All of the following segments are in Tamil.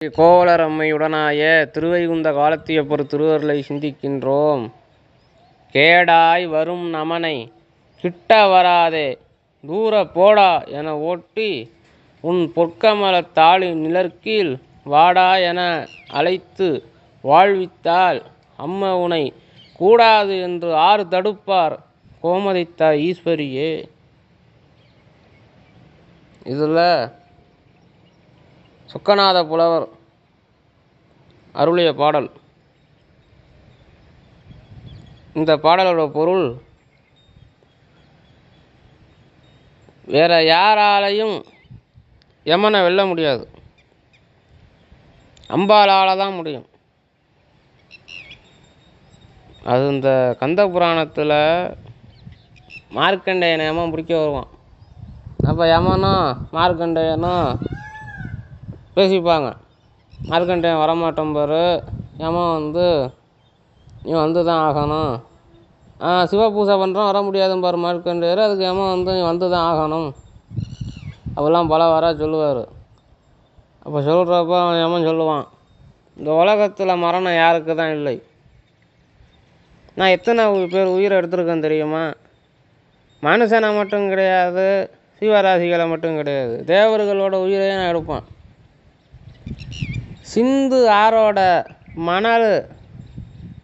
கோவலரம்மையுடனாய திருவைகுந்த காலத்தியப்பர் திருவருளை சிந்திக்கின்றோம். கேடாய் வரும் நமனை கிட்ட வராதே தூரப் போடா என ஓட்டி உன் பொற்கமலத் தாளின் நிழற்கீழ் வாடா என அழைத்து வாழ்வித்தால் அம்ம உனை கூடாது என்று ஆறு தடுப்பார் கோமதித்தாய் ஈஸ்வரியே. இதில் சொக்கநாத புலவர் அருளிய பாடல். இந்த பாடலோட பொருள், வேற யாராலையும் யமனை வெல்ல முடியாது, அம்பாளால் தான் முடியும். அது இந்த கந்த புராணத்தில் மார்க்கண்டேயனை யமன் பிடிக்க வருவான். அப்போ யமனும் மார்க்கண்டேயனும் பேசிப்பாங்க. மார்க்கண்டேயன் வரமாட்டோம் பாரு, யமன் நீ வந்து தான் ஆகணும். சிவபூஜை பண்ணுறோம் வர முடியாதுன்னு பாரு மார்க்கண்டேயர், அதுக்கு யமன் நீ வந்து தான் ஆகணும் அப்போல்லாம் பல வர சொல்லுவார். அப்போ சொல்கிறப்ப யமன் சொல்லுவான், இந்த உலகத்தில் மரணம் யாருக்கு தான் இல்லை, நான் எத்தனை பேர் உயிரை எடுத்திருக்கேன் தெரியுமா? மனுஷனை மட்டும் கிடையாது, சிவராசிகளை மட்டும் கிடையாது, தேவர்களோட உயிரையும் நான் எடுப்பேன். சிந்து ஆரோட மணல்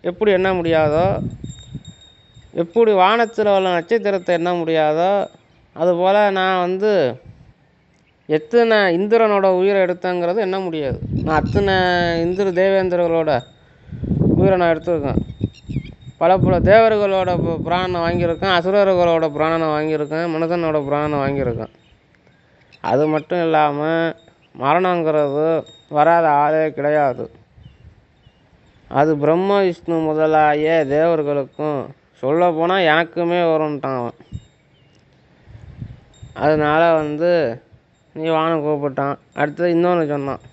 எப்படி எண்ண முடியாதோ, எப்படி வானத்தில் உள்ள நட்சத்திரத்தை எண்ண முடியாதோ, அதுபோல் நான் எத்தனை இந்திரனோட உயிரை எடுத்தேங்கிறது எண்ண முடியாது. நான் அத்தனை தேவேந்திரர்களோட உயிரை நான் எடுத்துருக்கேன். பல தேவர்களோட பிராணனை வாங்கியிருக்கேன், அசுரர்களோட பிராணனை வாங்கியிருக்கேன், மனிதனோட பிராணனை வாங்கியிருக்கேன். அது மட்டும் இல்லாமல் மரணங்கிறது வராத ஆளே கிடையாது. அது பிரம்ம விஷ்ணு முதலாய தேவர்களுக்கும் சொல்லப்போனால் எனக்குமே வரும்ட்டான் அவன். அதனால் நீ வான்னு கூப்பிட்டான். அடுத்தது இன்னொன்று சொன்னான்,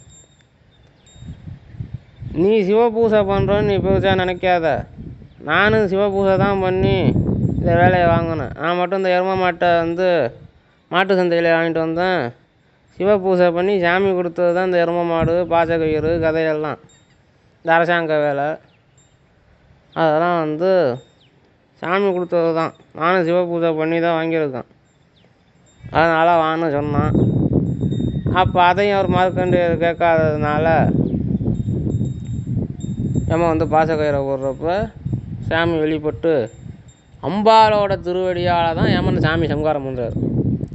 நீ சிவபூஜை பண்ணுறோன்னு நீ பெருசாக நினைக்காத, நானும் சிவபூஜை தான் பண்ணி இந்த வேலையை வாங்கினேன். நான் மட்டும் இந்த எருமை மாட்டை மாட்டு சந்தையில் வாங்கிட்டு வந்தேன். சிவபூஜை பண்ணி சாமி கொடுத்தது தான் இந்த எருமை மாடு, பாசக்கயிறு கதையெல்லாம், இந்த அரசாங்க வேலை அதெல்லாம் சாமி கொடுத்தது தான். நானும் சிவபூஜை பண்ணி தான் வாங்கியிருக்கேன், அதனால் வான்னு சொன்னான். அப்போ அதையும் அவர் மார்க்கண்டேயர் கேட்காததுனால யமன் பாசக்கயிறை போடுறப்ப சாமி வெளிப்பட்டு அம்பாலோட திருவடியால் தான் யமன் சாமி சம்காரம் பண்ணுறார்.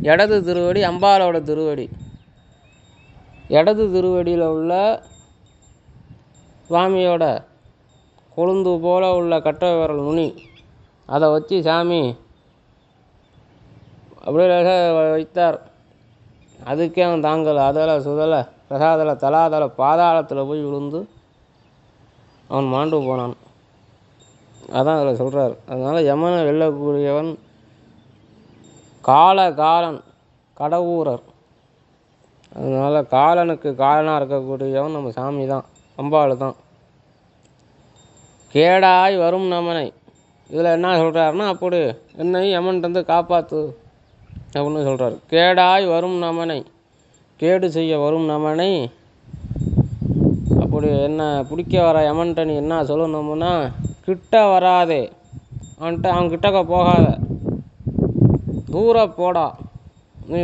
இடது திருவடி அம்பாலோட திருவடி. இடது திருவடியில் உள்ள சுவாமியோட கொழுந்து போல் உள்ள கட்டை விரல் நுனி, அதை வச்சு சாமி அப்படியே வைத்தார். அதுக்கே அவன் தாங்கலை, அதில் சுதலை பிரசாதலை தலாதலை பாதாளத்தில் போய் விழுந்து அவன் மாண்டு போனான். அதான் அதில் சொல்கிறார். அதனால் யமனை வெல்லக்கூடியவன் காலன் கடவுரர். அதனால் காலனுக்கு காலனாக இருக்கக்கூடியவன் நம்ம சாமி தான், அம்பாள் தான். கேடாய் வரும் நமனை, இதில் என்ன சொல்கிறாருன்னா, அப்படி என்னை யமன்ட்டு காப்பாற்று அப்படின்னு சொல்கிறார். கேடாய் வரும் நமனை, கேடு செய்ய வரும் நமனை அப்படி என்ன பிடிக்க வர யமன்ட்ட நீ என்ன சொல்லணும்னா, கிட்ட வராதே, அவன் கிட்டக்க போகாத, தூர போடா, நீ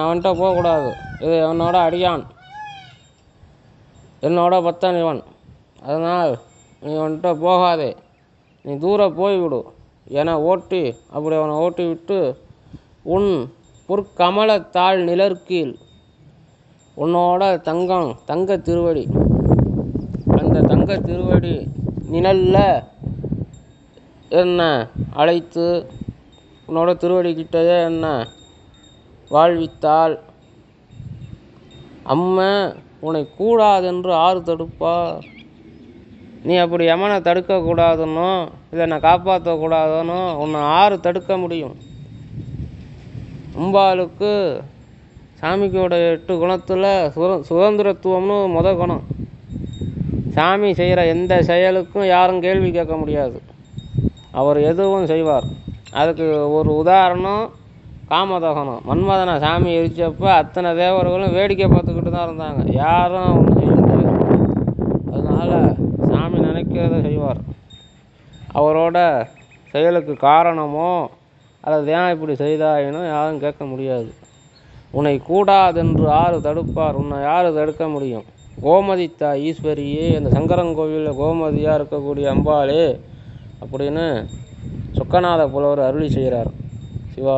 அவன்கிட்ட போகக்கூடாது, இது என்னோட அடியான், என்னோட பக்தன் இவன், அதனால் நீ அவன்கிட்ட போகாதே, நீ தூர போய்விடு என ஓட்டி, அப்படி அவனை ஓட்டி விட்டு உன் பொற்கமலத்தாள் நிழற்கீழ், உன்னோட தங்க திருவடி, அந்த தங்க திருவடி நிழலில் என்ன அழைத்து உன்னோட திருவடி கிட்டேயே என்ன வாழ்வித்தால் அம்ம உன்னை கூடாதென்று ஆறு தடுப்பா. நீ அப்படி யமனை தடுக்கக்கூடாதுன்னோ இல்லை நான் காப்பாற்றக்கூடாதுன்னோ உன்னை ஆறு தடுக்க முடியும். அம்பாளுக்கு சாமிக்கோட 8 குணத்தில் சுதந்திரத்துவம்னு குணம். சாமி செய்கிற எந்த செயலுக்கும் யாரும் கேள்வி கேட்க முடியாது, அவர் எதுவும் செய்வார். அதுக்கு ஒரு உதாரணம் காமதகனம். மன்மதனை சாமி எரிச்சப்போ அத்தனை தேவர்களும் வேடிக்கை பார்த்துக்கிட்டு தான் இருந்தாங்க, யாரும் ஒன்றும் செய்ய முடியாது. அவரோட செயலுக்கு காரணமோ அல்லது ஏன் இப்படி செய்தாயினோ யாரும் கேட்க முடியாது. உன்னை கூடாதென்று யாரு தடுப்பார்? உன்னை யார் தடுக்க முடியும்? கோமதித்தா ஈஸ்வரியே, அந்த சங்கரங்கோவிலில் கோமதியாக இருக்கக்கூடிய அம்பாளே அப்படின்னு சொக்கநாத புலவர் அருளி செய்கிறார். சிவா.